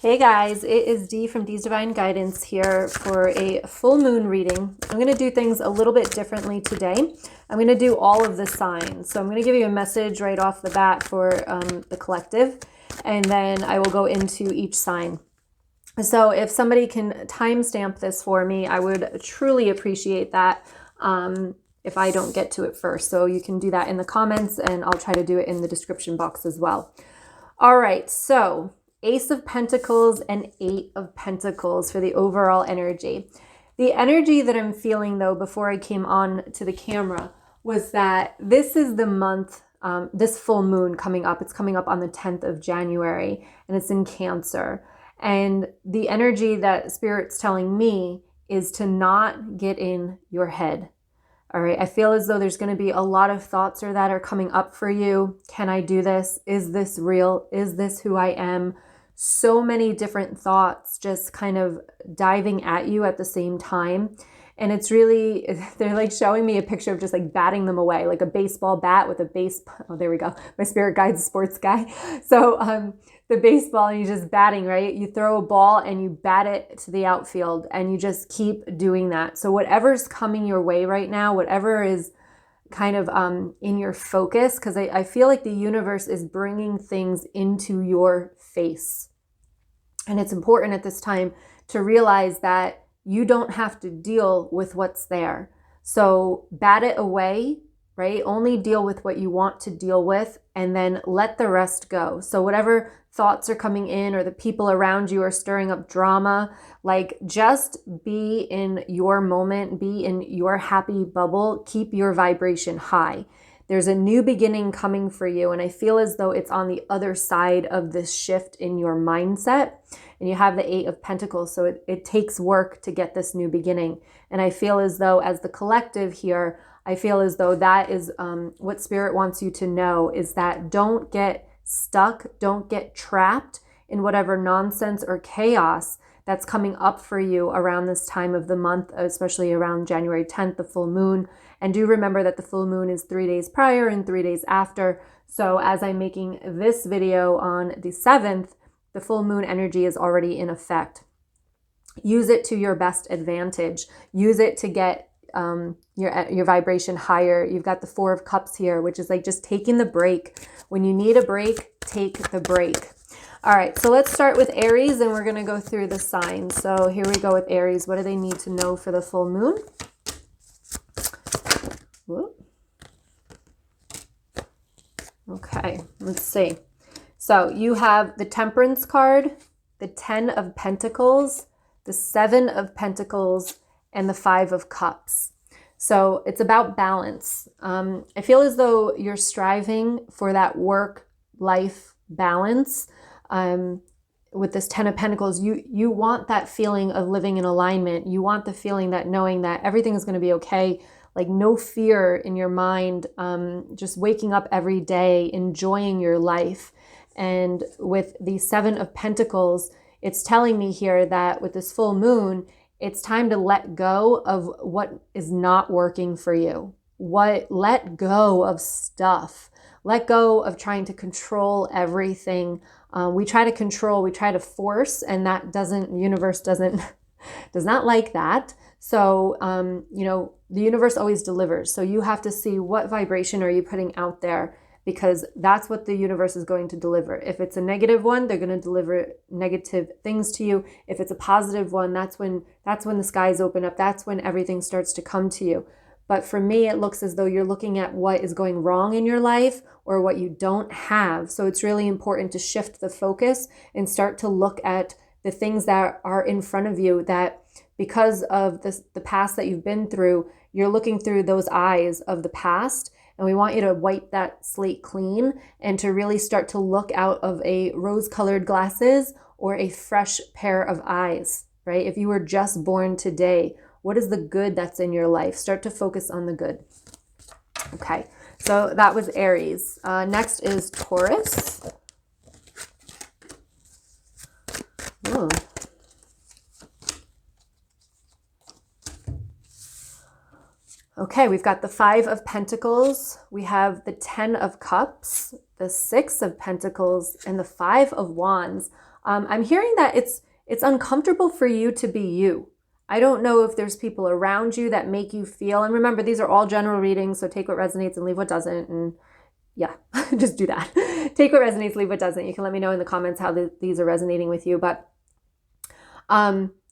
Hey guys, it is Dee from DeesDivineGuidance here for a full moon reading. I'm going to do things a little bit differently today. I'm going to do all of the signs. So I'm going to give you a message right off the bat for the collective, and then I will go into each sign. So if somebody can timestamp this for me, I would truly appreciate that if I don't get to it first. So you can do that in the comments, and I'll try to do it in the description box as well. All right, so Ace of Pentacles and Eight of Pentacles for the overall energy. The energy that I'm feeling, though, before I came on to the camera was that this is the month, this full moon coming up. It's coming up on the 10th of January, and it's in Cancer. And the energy that Spirit's telling me is to not get in your head. All right, I feel as though there's going to be a lot of thoughts that are coming up for you. Can I do this? Is this real? Is this who I am? So many different thoughts just kind of diving at you at the same time. And it's really, they're like showing me a picture of just like batting them away, like a baseball bat with a oh, there we go. My spirit guide's a sports guy. So the baseball, and you're just batting, right? You throw a ball and you bat it to the outfield, and you just keep doing that. So whatever's coming your way right now, whatever is kind of in your focus, because I feel like the universe is bringing things into your face. And it's important at this time to realize that you don't have to deal with what's there. So bat it away, right? Only deal with what you want to deal with, and then let the rest go. So whatever thoughts are coming in, or the people around you are stirring up drama, like just be in your moment, be in your happy bubble, keep your vibration high. There's a new beginning coming for you, and I feel as though it's on the other side of this shift in your mindset. And you have the Eight of Pentacles, so it takes work to get this new beginning. And I feel as though, as the collective here, I feel as though that is what Spirit wants you to know, is that don't get stuck, don't get trapped in whatever nonsense or chaos that's coming up for you around this time of the month, especially around January 10th, the full moon. And do remember that the full moon is 3 days prior and 3 days after. So as I'm making this video on the 7th, the full moon energy is already in effect. Use it to your best advantage. Use it to get your vibration higher. You've got the Four of Cups here, which is like just taking the break. When you need a break, take the break. All right, so let's start with Aries, and we're going to go through the signs. So here we go with Aries. What do they need to know for the full moon? Whoop. Okay, let's see. So you have the Temperance card, the 10 of Pentacles, the 7 of Pentacles, and the 5 of Cups. So it's about balance. I feel as though you're striving for that work-life balance. With this 10 of Pentacles, you want that feeling of living in alignment. You want the feeling that knowing that everything is going to be okay, like no fear in your mind, just waking up every day, enjoying your life. And with the 7 of Pentacles, it's telling me here that with this full moon, it's time to let go of what is not working for you. Let go of stuff. Let go of trying to control everything. We try to control, we try to force, and that the universe does not like that. So, the universe always delivers. So you have to see what vibration are you putting out there, because that's what the universe is going to deliver. If it's a negative one, they're going to deliver negative things to you. If it's a positive one, that's when the skies open up. That's when everything starts to come to you. But for me, it looks as though you're looking at what is going wrong in your life or what you don't have. So it's really important to shift the focus and start to look at the things that are in front of you, that because of the past that you've been through, you're looking through those eyes of the past. And we want you to wipe that slate clean and to really start to look out of a rose-colored glasses or a fresh pair of eyes, right? If you were just born today, what is the good that's in your life? Start to focus on the good. Okay, so that was Aries. Next is Taurus. Ooh. Okay, we've got the 5 of Pentacles, we have the 10 of Cups, the 6 of Pentacles, and the 5 of Wands. I'm hearing that it's uncomfortable for you to be you. I don't know if there's people around you that make you feel, and remember, these are all general readings, so take what resonates and leave what doesn't, and yeah, just do that. Take what resonates, leave what doesn't. You can let me know in the comments how these are resonating with you, but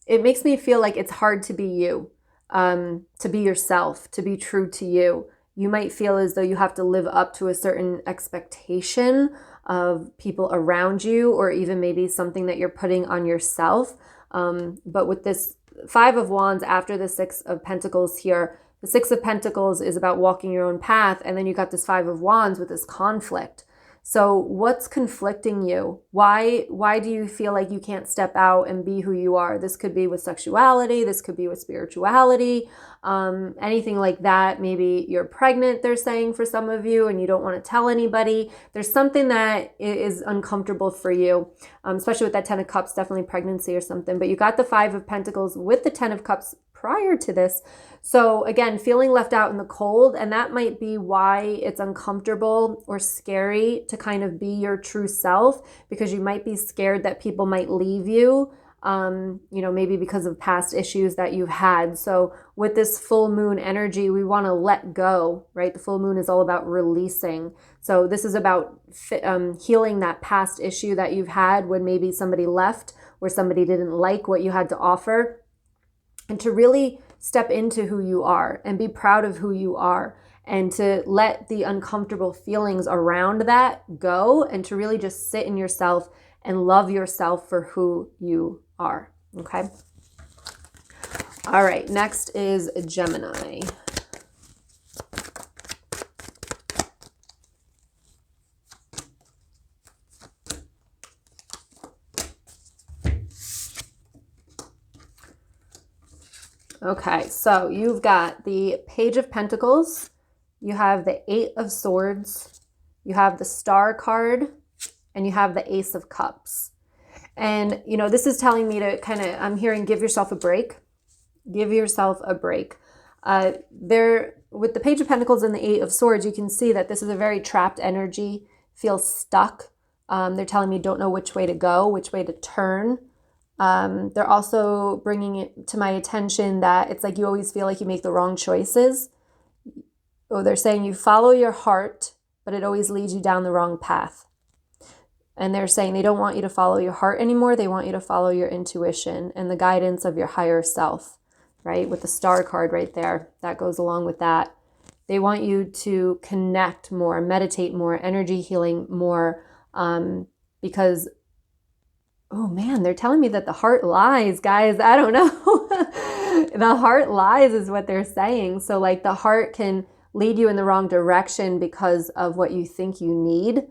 it makes me feel like it's hard to be you, to be yourself, to be true to you. You might feel as though you have to live up to a certain expectation of people around you, or even maybe something that you're putting on yourself. But with this Five of Wands after the Six of Pentacles here, the Six of Pentacles is about walking your own path, and then you got this Five of Wands with this conflict. So what's conflicting you? Why do you feel like you can't step out and be who you are? This could be with sexuality. This could be with spirituality, anything like that. Maybe you're pregnant, they're saying, for some of you, and you don't want to tell anybody. There's something that is uncomfortable for you, especially with that Ten of Cups, definitely pregnancy or something. But you got the Five of Pentacles with the Ten of Cups prior to this. So again, feeling left out in the cold, and that might be why it's uncomfortable or scary to kind of be your true self, because you might be scared that people might leave you, maybe because of past issues that you've had. So with this full moon energy, we want to let go, right? The full moon is all about releasing. So this is about healing that past issue that you've had when maybe somebody left or somebody didn't like what you had to offer, and to really step into who you are and be proud of who you are, and to let the uncomfortable feelings around that go, and to really just sit in yourself and love yourself for who you are. Okay. All right. Next is Gemini. Okay, so you've got the Page of Pentacles, you have the Eight of Swords, you have the Star card, and you have the Ace of Cups. And, this is telling me to I'm hearing, give yourself a break. Give yourself a break. With the Page of Pentacles and the Eight of Swords, you can see that this is a very trapped energy, feels stuck. They're telling me don't know which way to go, which way to turn. They're also bringing it to my attention that it's like you always feel like you make the wrong choices. Or they're saying you follow your heart, but it always leads you down the wrong path. And they're saying they don't want you to follow your heart anymore. They want you to follow your intuition and the guidance of your higher self, right? With the Star card right there, that goes along with that. They want you to connect more, meditate more, energy healing more, because oh man, they're telling me that the heart lies, guys. I don't know. The heart lies is what they're saying. So like the heart can lead you in the wrong direction because of what you think you need,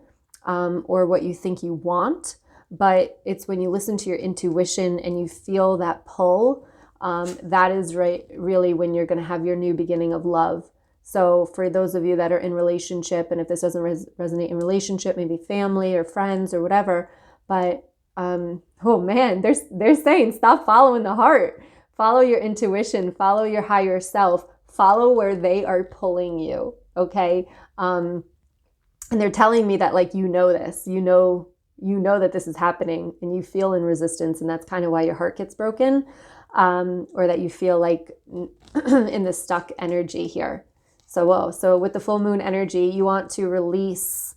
or what you think you want. But it's when you listen to your intuition and you feel that pull, that is really when you're going to have your new beginning of love. So for those of you that are in relationship, and if this doesn't resonate in relationship, maybe family or friends or whatever, but oh man, they're saying stop following the heart. Follow your intuition, follow your higher self, follow where they are pulling you, okay? And they're telling me that like this, you know that this is happening, and you feel in resistance, and that's kind of why your heart gets broken, or that you feel like in the stuck energy here. So with the full moon energy, you want to release.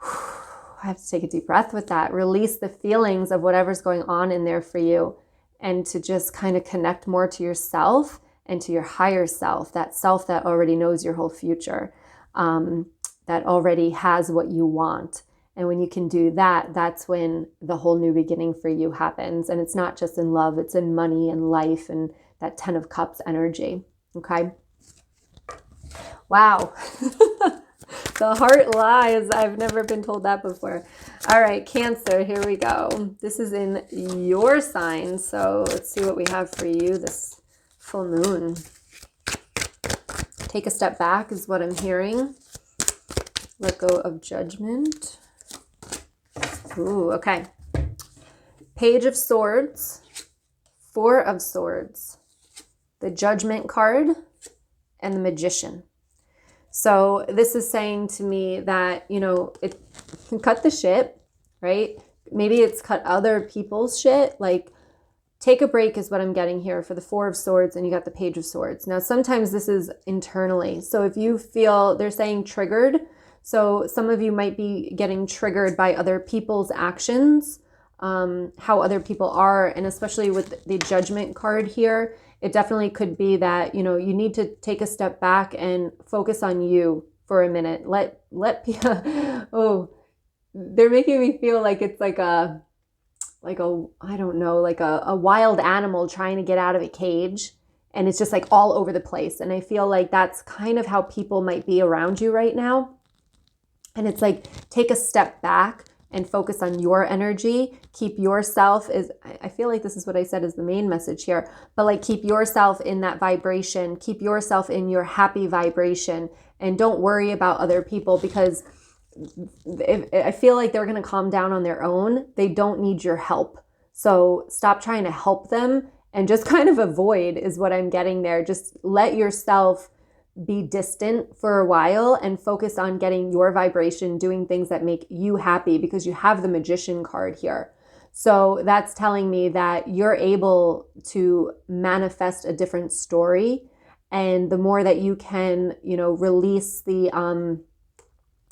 I have to take a deep breath with that. Release the feelings of whatever's going on in there for you, and to just kind of connect more to yourself and to your higher self that already knows your whole future, that already has what you want. And when you can do that, that's when the whole new beginning for you happens. And it's not just in love, it's in money and life and that Ten of Cups energy. Okay. Wow. The heart lies. I've never been told that before. All right, Cancer, here we go. This is in your sign. So let's see what we have for you this full moon. Take a step back is what I'm hearing. Let go of judgment. Ooh, okay. Page of Swords, Four of Swords, the Judgment card, and the Magician. So this is saying to me that, cut the shit, right? maybe it's cut other people's shit. Like, take a break is what I'm getting here for the Four of Swords, and you got the Page of Swords. Now, sometimes this is internally. So if you feel, they're saying triggered. So some of you might be getting triggered by other people's actions, how other people are. And especially with the Judgment card here, it definitely could be that, you know, you need to take a step back and focus on you for a minute. Oh, they're making me feel like it's like a, I don't know, like a wild animal trying to get out of a cage, and it's just like all over the place. And I feel like that's kind of how people might be around you right now. And it's like, take a step back and focus on your energy. Keep yourself I feel like this is what I said is the main message here, but like, keep yourself in that vibration, keep yourself in your happy vibration, and don't worry about other people, because I feel like they're going to calm down on their own. They don't need your help. So stop trying to help them and just kind of avoid is what I'm getting there. Just let yourself be distant for a while and focus on getting your vibration, doing things that make you happy, because you have the Magician card here. So that's telling me that you're able to manifest a different story. And the more that you can, you know, release the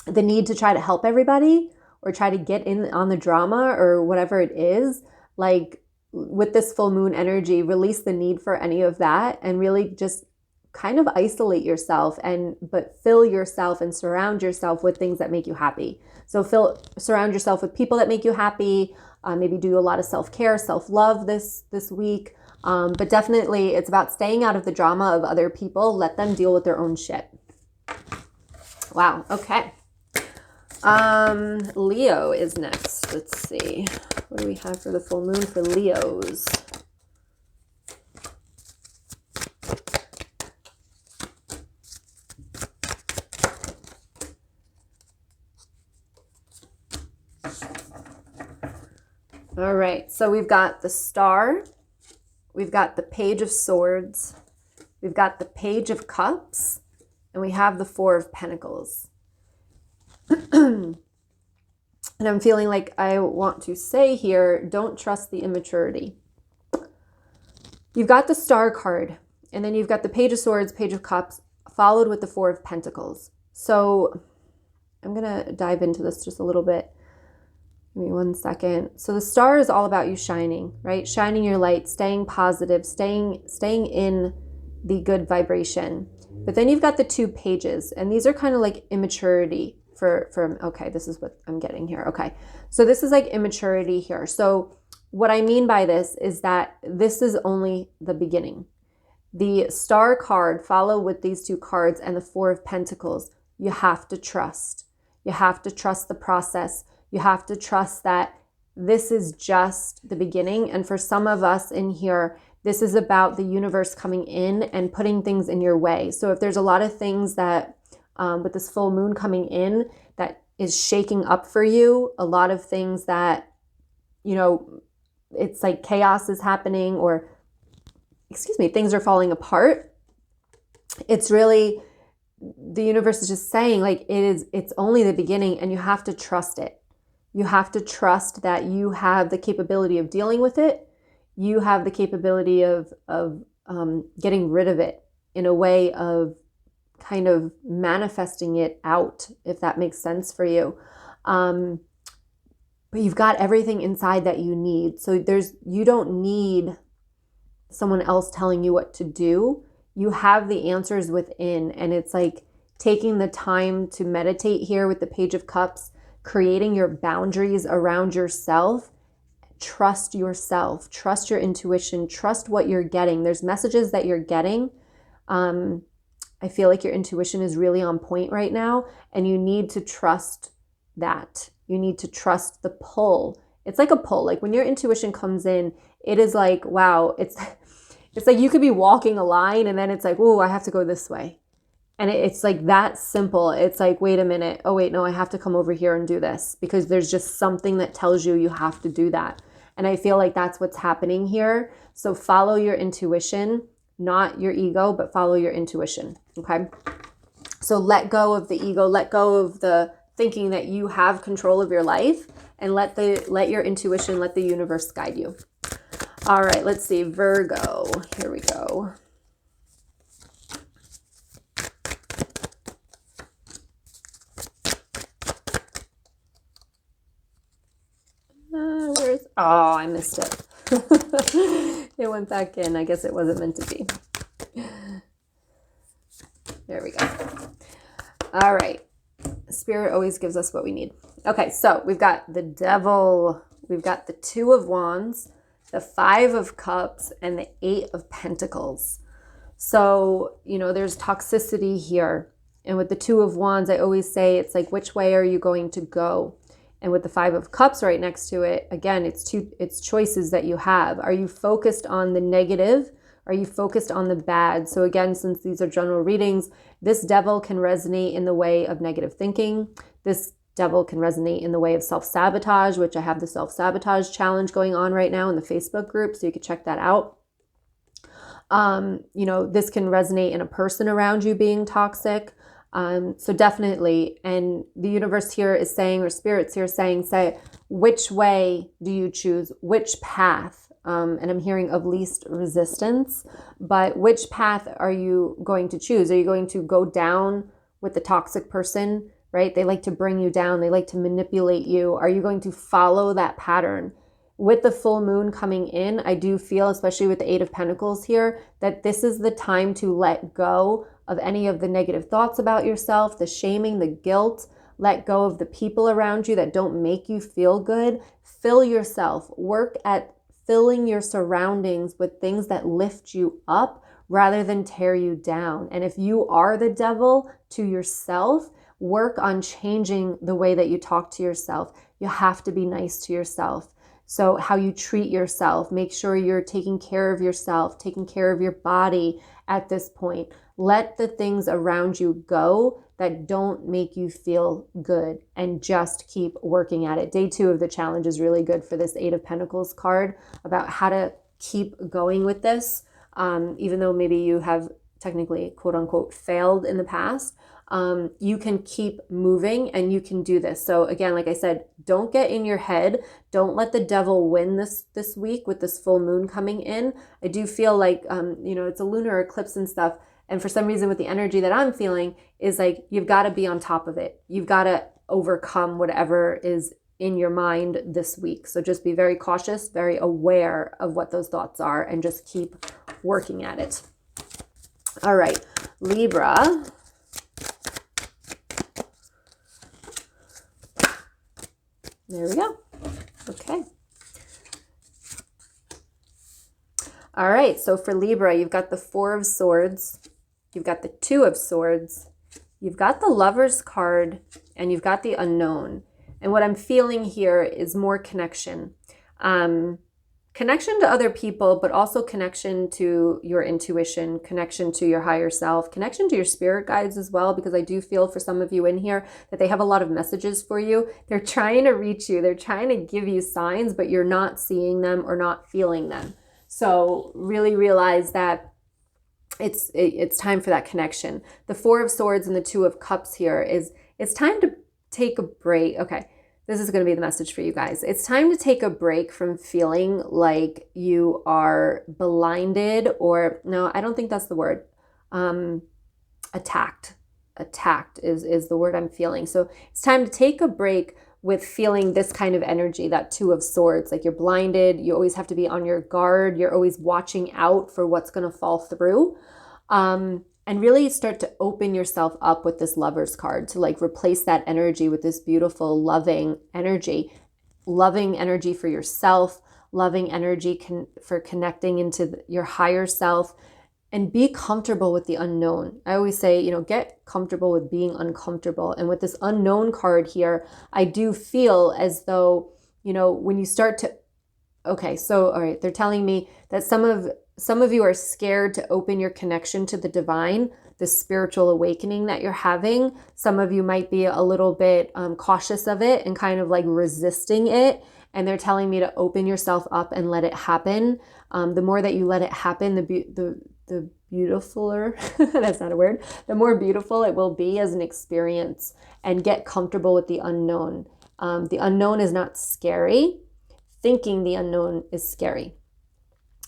need to try to help everybody or try to get in on the drama or whatever it is, like with this full moon energy, release the need for any of that and really just kind of isolate yourself, but fill yourself and surround yourself with things that make you happy. So surround yourself with people that make you happy. Maybe do a lot of self-care, self-love this week. But definitely it's about staying out of the drama of other people. Let them deal with their own shit. Wow. Okay. Leo is next. Let's see. What do we have for the full moon for Leos? All right. So we've got the Star. We've got the Page of Swords. We've got the Page of Cups. And we have the Four of Pentacles. And I'm feeling like I want to say here, don't trust the immaturity. You've got the Star card, and then you've got the Page of Swords, Page of Cups, followed with the Four of Pentacles. So I'm going to dive into this just a little bit. Give me 1 second. So the Star is all about you shining, right? Shining your light, staying positive, staying in the good vibration. But then you've got the two pages, and these are kind of like immaturity. Okay, this is what I'm getting here. Okay, so this is like immaturity here. So what I mean by this is that this is only the beginning. The Star card follow with these two cards and the Four of Pentacles. You have to trust. You have to trust the process. You have to trust that this is just the beginning. And for some of us in here, this is about the universe coming in and putting things in your way. So if there's a lot of things that with this full moon coming in that is shaking up for you, a lot of things that, you know, it's like chaos is happening, or things are falling apart. It's really, the universe is just saying like it's only the beginning, and you have to trust it. You have to trust that you have the capability of dealing with it. You have the capability of getting rid of it in a way of kind of manifesting it out, if that makes sense for you. But you've got everything inside that you need. So you don't need someone else telling you what to do. You have the answers within, and it's like taking the time to meditate here with the Page of Cups, creating your boundaries around yourself. Trust yourself, trust your intuition, trust what you're getting. There's messages that you're getting. I feel like your intuition is really on point right now, and you need to trust that. You need to trust the pull. It's like a pull. Like when your intuition comes in, it is like, wow, it's like you could be walking a line and then it's like, oh, I have to go this way. And it's like that simple. It's like, wait a minute. Oh, wait, no, I have to come over here and do this, because there's just something that tells you have to do that. And I feel like that's what's happening here. So follow your intuition, not your ego, but follow your intuition. Okay. So let go of the ego, let go of the thinking that you have control of your life, and let your intuition, let the universe guide you. All right, let's see, Virgo. Here we go. Oh, I missed it. It went back in. I guess it wasn't meant to be. There we go. All right. Spirit always gives us what we need. Okay, so we've got the Devil. We've got the Two of Wands, the Five of Cups, and the Eight of Pentacles. So, you know, there's toxicity here. And with the Two of Wands, I always say it's like, which way are you going to go? And with the Five of Cups right next to it, again, it's choices that you have. Are you focused on the negative? Are you focused on the bad? So again, since these are general readings, this Devil can resonate in the way of negative thinking. This Devil can resonate in the way of self-sabotage, which I have the self-sabotage challenge going on right now in the Facebook group, so you can check that out. You know, this can resonate in a person around you being toxic. So definitely, and the universe here is saying, or spirits here saying, which way do you choose? Which path? And I'm hearing of least resistance, but which path are you going to choose? Are you going to go down with the toxic person, right? They like to bring you down. They like to manipulate you. Are you going to follow that pattern? With the full moon coming in, I do feel, especially with the Eight of Pentacles here, that this is the time to let go of any of the negative thoughts about yourself, the shaming, the guilt. Let go of the people around you that don't make you feel good. Fill yourself. Work at filling your surroundings with things that lift you up rather than tear you down. And if you are the devil to yourself, work on changing the way that you talk to yourself. You have to be nice to yourself. So how you treat yourself, make sure you're taking care of yourself, taking care of your body at this point. Let the things around you go that don't make you feel good, and just keep working at it. Day 2 of the challenge is really good for this Eight of Pentacles card about how to keep going with this. Even though maybe you have technically, quote unquote, failed in the past, you can keep moving and you can do this. So again, like I said, don't get in your head. Don't let the devil win this week with this full moon coming in. I do feel like, you know, it's a lunar eclipse and stuff. And for some reason with the energy that I'm feeling is like, you've got to be on top of it. You've got to overcome whatever is in your mind this week. So just be very cautious, very aware of what those thoughts are, and just keep working at it. All right, Libra. There we go. Okay. All right, so for Libra, you've got the Four of Swords, you've got the Two of Swords, you've got the Lover's card, and you've got the Unknown. And what I'm feeling here is more connection. Connection to other people, but also connection to your intuition, connection to your higher self, connection to your spirit guides as well, because I do feel for some of you in here that they have a lot of messages for you. They're trying to reach you. They're trying to give you signs, but you're not seeing them or not feeling them. So really realize that it's time for that connection. The Four of Swords and the Two of Cups here is, it's time to take a break. Okay. This is going to be the message for you guys. It's time to take a break from feeling like you are blinded, or no, I don't think that's the word. Attacked. Attacked is the word I'm feeling. So it's time to take a break with feeling this kind of energy, that Two of Swords, like you're blinded. You always have to be on your guard. You're always watching out for what's going to fall through. And really start to open yourself up with this Lover's card, to like replace that energy with this beautiful, loving energy for yourself, loving energy for connecting into your higher self, and be comfortable with the unknown. I always say, you know, get comfortable with being uncomfortable. And with this Unknown card here, I do feel as though, you know, when you start to, okay, so, all right, they're telling me that some of you are scared to open your connection to the divine, the spiritual awakening that you're having. Some of you might be a little bit cautious of it and kind of like resisting it. And they're telling me to open yourself up and let it happen. The more that you let it happen, the beautifuler, that's not a word, the more beautiful it will be as an experience. And get comfortable with the unknown. The unknown is not scary. Thinking the unknown is scary.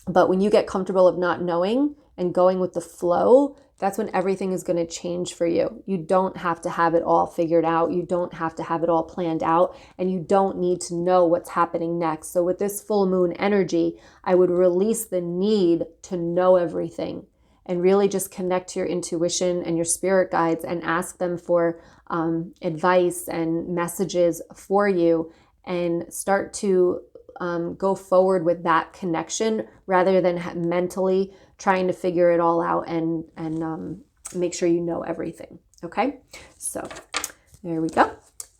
But when you get comfortable of not knowing and going with the flow, that's when everything is going to change for you. You don't have to have it all figured out. You don't have to have it all planned out, and you don't need to know what's happening next. So with this full moon energy, I would release the need to know everything and really just connect to your intuition and your spirit guides and ask them for advice and messages for you, and start to go forward with that connection rather than mentally trying to figure it all out and make sure you know everything. Okay, so there we go.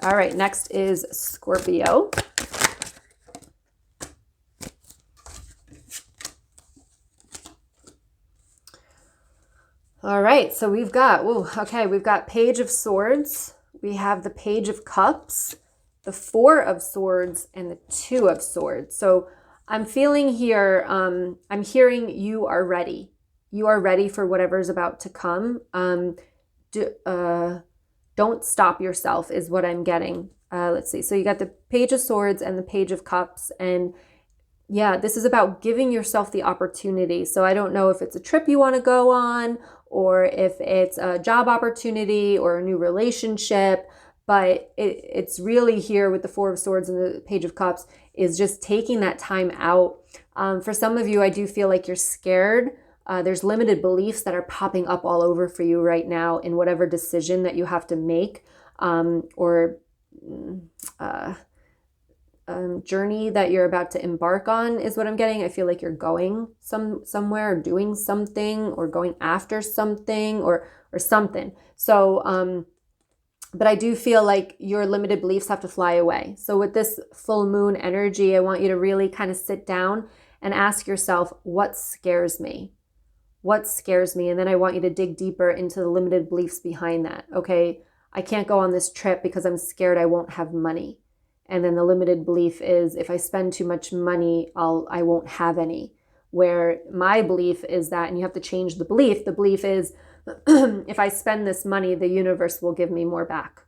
All right, next is Scorpio. All right, so we've got, we've got Page of Swords. We have the Page of Cups, the Four of Swords, and the Two of Swords. So I'm feeling here, I'm hearing you are ready. You are ready for whatever's about to come. Don't stop yourself is what I'm getting. Let's see. So you got the Page of Swords and the Page of Cups. And yeah, this is about giving yourself the opportunity. So I don't know if it's a trip you want to go on, or if it's a job opportunity or a new relationship. But it's really here with the Four of Swords and the Page of Cups is just taking that time out. For some of you, I do feel like you're scared. There's limited beliefs that are popping up all over for you right now in whatever decision that you have to make, or journey that you're about to embark on is what I'm getting. I feel like you're going somewhere, or doing something, or going after something, or something. So, but I do feel like your limited beliefs have to fly away. So with this full moon energy, I want you to really kind of sit down and ask yourself, what scares me? What scares me? And then I want you to dig deeper into the limited beliefs behind that. Okay, I can't go on this trip because I'm scared I won't have money. And then the limited belief is if I spend too much money, I won't have any. Where my belief is that, and you have to change the belief is if I spend this money, the universe will give me more back.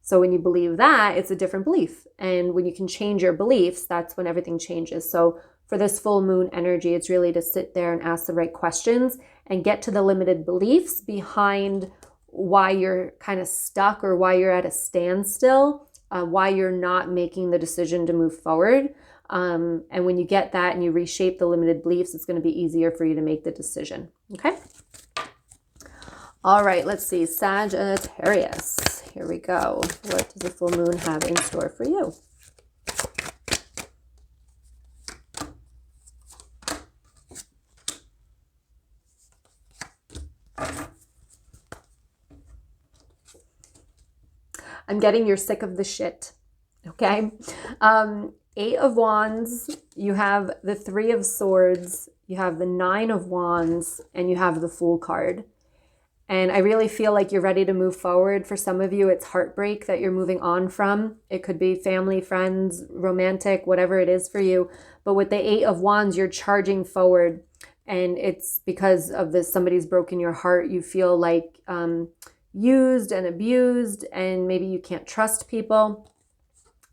So when you believe that, it's a different belief. And when you can change your beliefs, that's when everything changes. So for this full moon energy, it's really to sit there and ask the right questions and get to the limited beliefs behind why you're kind of stuck, or why you're at a standstill, why you're not making the decision to move forward. And when you get that and you reshape the limited beliefs, it's going to be easier for you to make the decision. Okay. All right, let's see. Sagittarius. Here we go. What does the full moon have in store for you? I'm getting you're sick of the shit. Okay. 8 of Wands. You have the 3 of Swords. You have the 9 of Wands, and you have the Fool card. And I really feel like you're ready to move forward. For some of you, it's heartbreak that you're moving on from. It could be family, friends, romantic, whatever it is for you. But with the 8 of Wands, you're charging forward. And it's because of this, somebody's broken your heart. You feel like used and abused, and maybe you can't trust people.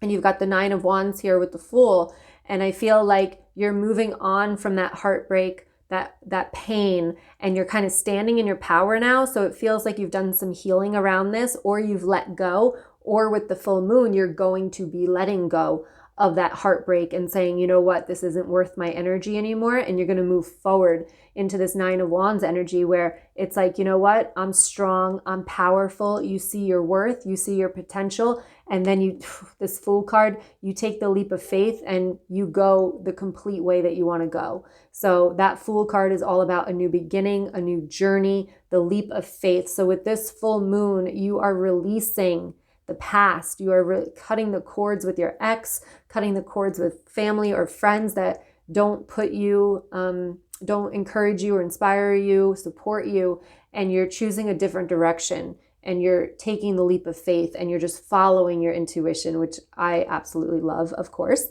And you've got the 9 of Wands here with the Fool. And I feel like you're moving on from that heartbreak, that pain, and you're kind of standing in your power now. So it feels like you've done some healing around this, or you've let go, or with the full moon, you're going to be letting go of that heartbreak and saying, you know what, this isn't worth my energy anymore. And you're going to move forward into this 9 of Wands energy where it's like, you know what, I'm strong, I'm powerful. You see your worth, you see your potential. And then this Fool card, you take the leap of faith and you go the complete way that you want to go. So that Fool card is all about a new beginning, a new journey, the leap of faith. So with this full moon, you are releasing the past. You are cutting the cords with your ex, cutting the cords with family or friends that don't put you, don't encourage you or inspire you, support you, and you're choosing a different direction. And you're taking the leap of faith and you're just following your intuition, which I absolutely love, of course.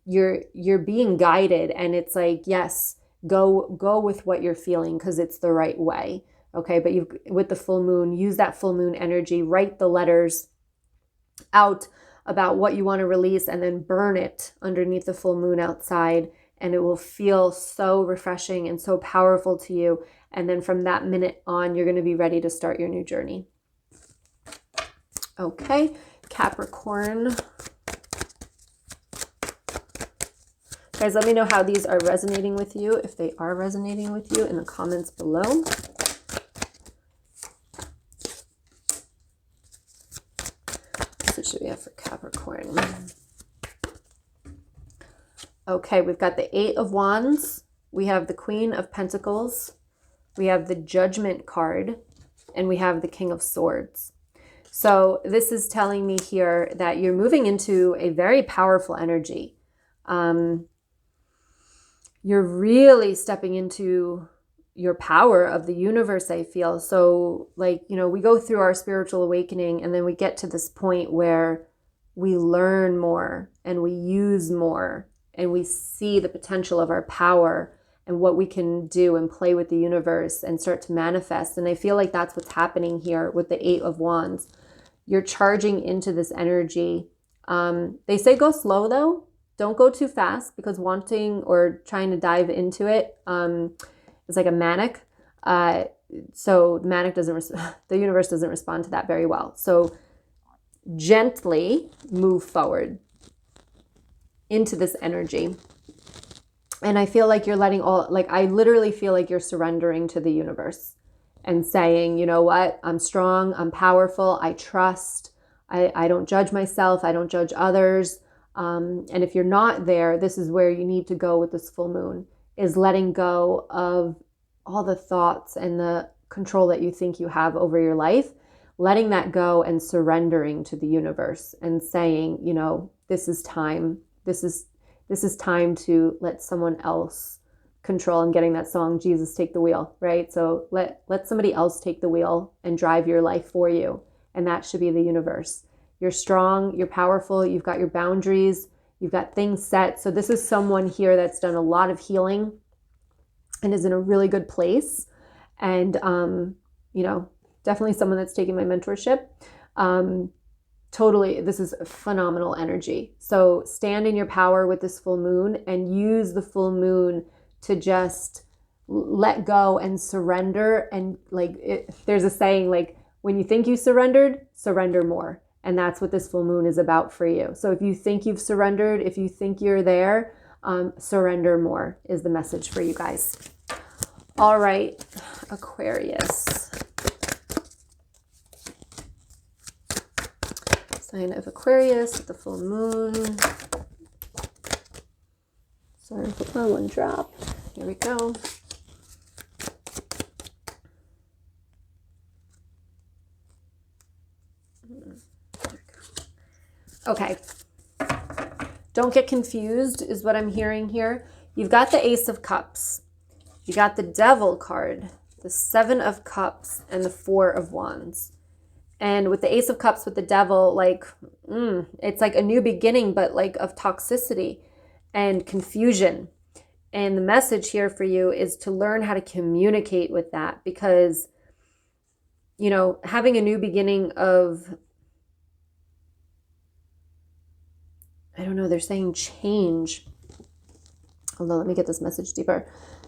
You're being guided, and it's like, yes, go with what you're feeling because it's the right way. Okay, but with the full moon, use that full moon energy, write the letters out about what you want to release and then burn it underneath the full moon outside. And it will feel so refreshing and so powerful to you. And then from that minute on, you're going to be ready to start your new journey. Okay, Capricorn. Guys, let me know how these are resonating with you, if they are resonating with you, in the comments below. What should we have for Capricorn? Okay, we've got the Eight of Wands. We have the Queen of Pentacles. We have the Judgment card. And we have the King of Swords. So this is telling me here that you're moving into a very powerful energy. You're really stepping into your power of the universe, I feel. So like, you know, we go through our spiritual awakening and then we get to this point where we learn more and we use more and we see the potential of our power and what we can do and play with the universe and start to manifest. And I feel like that's what's happening here with the Eight of Wands. You're charging into this energy. They say go slow though. Don't go too fast, because wanting or trying to dive into it is like a manic. So manic doesn't, the universe doesn't respond to that very well. So gently move forward into this energy. And I feel like you're letting all, like I literally feel like you're surrendering to the universe and saying, you know what, I'm strong, I'm powerful, I trust, I don't judge myself, I don't judge others. And if you're not there, this is where you need to go with this full moon, is letting go of all the thoughts and the control that you think you have over your life, letting that go and surrendering to the universe and saying, you know, this is time. This is time to let someone else control. I'm getting that song, Jesus Take the Wheel, right? So let somebody else take the wheel and drive your life for you. And that should be the universe. You're strong, you're powerful, you've got your boundaries, you've got things set. So this is someone here that's done a lot of healing and is in a really good place. And, you know, definitely someone that's taking my mentorship. Totally, this is phenomenal energy. So stand in your power with this full moon and use the full moon to just let go and surrender. And like, there's a saying, like, when you think you surrendered, surrender more. And that's what this full moon is about for you. So if you think you've surrendered, if you think you're there, surrender more is the message for you guys. All right, Aquarius. Sign of Aquarius with the full moon. Sorry, put my one drop. Here we go. Okay. Don't get confused is what I'm hearing here. You've got the Ace of Cups. You got the Devil card, the Seven of Cups, and the Four of Wands. And with the Ace of Cups with the Devil, like, it's like a new beginning, but like of toxicity and confusion. And the message here for you is to learn how to communicate with that, because, you know, having a new beginning of, I don't know, they're saying change. Hold on, let me get this message deeper.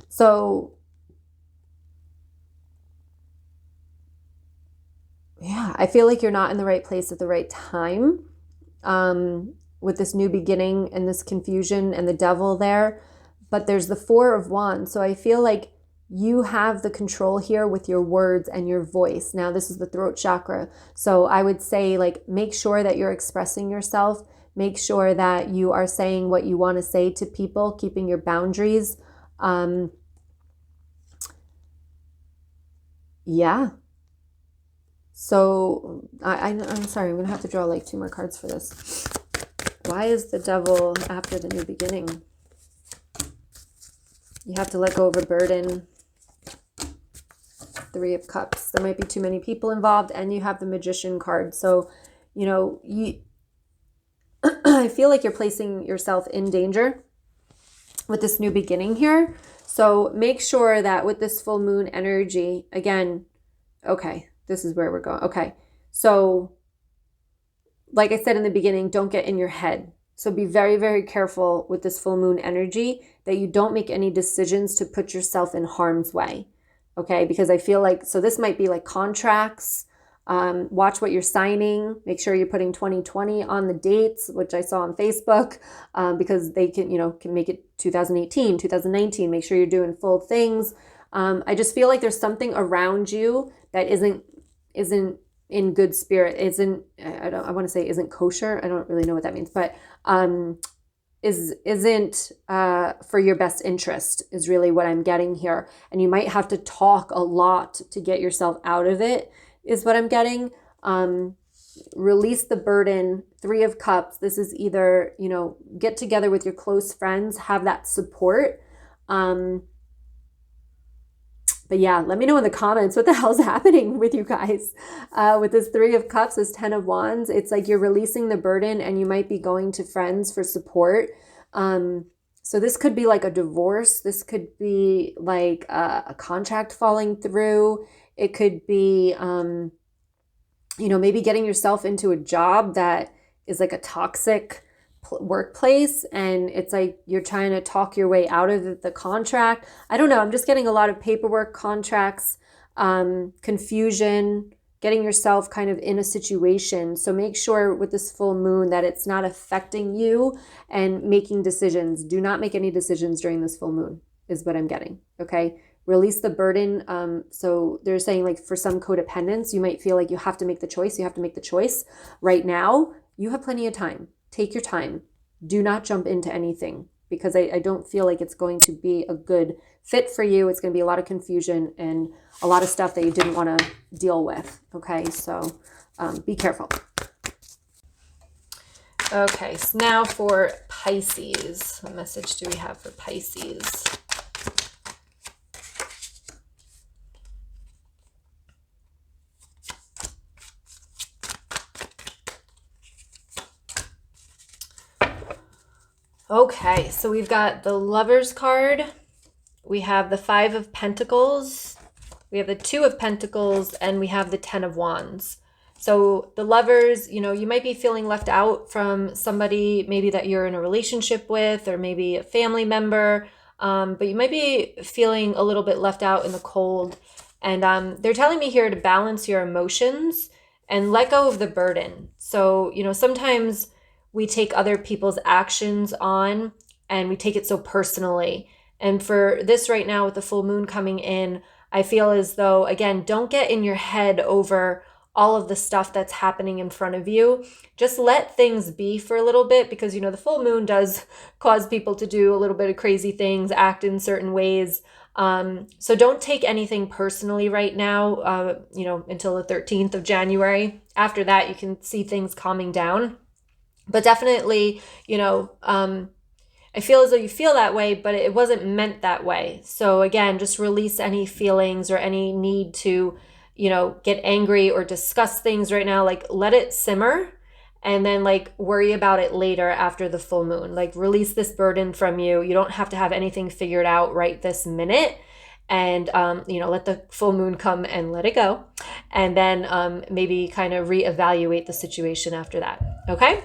So, yeah, I feel like you're not in the right place at the right time with this new beginning and this confusion and the Devil there. But there's the Four of Wands. So I feel like you have the control here with your words and your voice. Now, this is the throat chakra. So I would say, like, make sure that you're expressing yourself. Make sure that you are saying what you want to say to people, keeping your boundaries. Yeah. So I'm sorry, I'm going to have to draw like 2 more cards for this. Why is the Devil after the new beginning? You have to let go of a burden. 3 of Cups. There might be too many people involved, and you have the Magician card. So, you know, I feel like you're placing yourself in danger with this new beginning here. So make sure that with this full moon energy, again, okay, this is where we're going. Okay, so like I said in the beginning, don't get in your head. So be very, very careful with this full moon energy that you don't make any decisions to put yourself in harm's way. Okay, because I feel like, so this might be like contracts. Watch what you're signing. Make sure you're putting 2020 on the dates, which I saw on Facebook, because they can, can make it 2018, 2019. Make sure you're doing full things. I just feel like there's something around you that isn't in good spirit. I want to say isn't kosher. I don't really know what that means, but isn't for your best interest is really what I'm getting here. And you might have to talk a lot to get yourself out of it, is what I'm getting. Release the burden. 3 of Cups. This is either, get together with your close friends, have that support. But yeah, let me know in the comments what the hell's happening with you guys. With this 3 of Cups, this 10 of Wands, it's like you're releasing the burden and you might be going to friends for support. So this could be like a divorce. This could be like a contract falling through. It could be, maybe getting yourself into a job that is like a toxic workplace, and it's like you're trying to talk your way out of the contract. I don't know. I'm just getting a lot of paperwork, contracts, confusion, getting yourself kind of in a situation. So make sure with this full moon that it's not affecting you and making decisions. Do not make any decisions during this full moon is what I'm getting. Okay. Release the burden. So they're saying like for some codependents, you might feel like you have to make the choice. You have to make the choice right now. You have plenty of time. Take your time. Do not jump into anything because I don't feel like it's going to be a good fit for you. It's going to be a lot of confusion and a lot of stuff that you didn't want to deal with. Okay, so be careful. Okay, so now for Pisces. What message do we have for Pisces? Okay, so we've got the Lovers card. We have the 5 of Pentacles. We have the 2 of Pentacles, and we have the 10 of Wands. So the Lovers, you might be feeling left out from somebody maybe that you're in a relationship with, or maybe a family member, but you might be feeling a little bit left out in the cold. And they're telling me here to balance your emotions and let go of the burden. So, sometimes we take other people's actions on and we take it so personally. And for this right now with the full moon coming in, I feel as though, again, don't get in your head over all of the stuff that's happening in front of you. Just let things be for a little bit because, the full moon does cause people to do a little bit of crazy things, act in certain ways. So don't take anything personally right now, until the 13th of January. After that, you can see things calming down. But definitely, I feel as though you feel that way, but it wasn't meant that way. So again, just release any feelings or any need to, get angry or discuss things right now. Like let it simmer and then worry about it later after the full moon. Release this burden from you. You don't have to have anything figured out right this minute. And, let the full moon come and let it go. And then maybe kind of reevaluate the situation after that. Okay.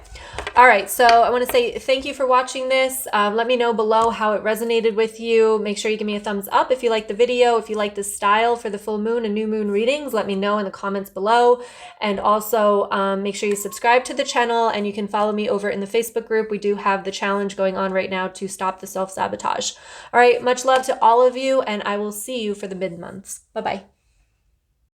All right. So I want to say thank you for watching this. Let me know below how it resonated with you. Make sure you give me a thumbs up if you like the video. If you like the style for the full moon and new moon readings, let me know in the comments below. And also make sure you subscribe to the channel and you can follow me over in the Facebook group. We do have the challenge going on right now to stop the self-sabotage. All right. Much love to all of you, and I will see you for the mid-months. Bye-bye.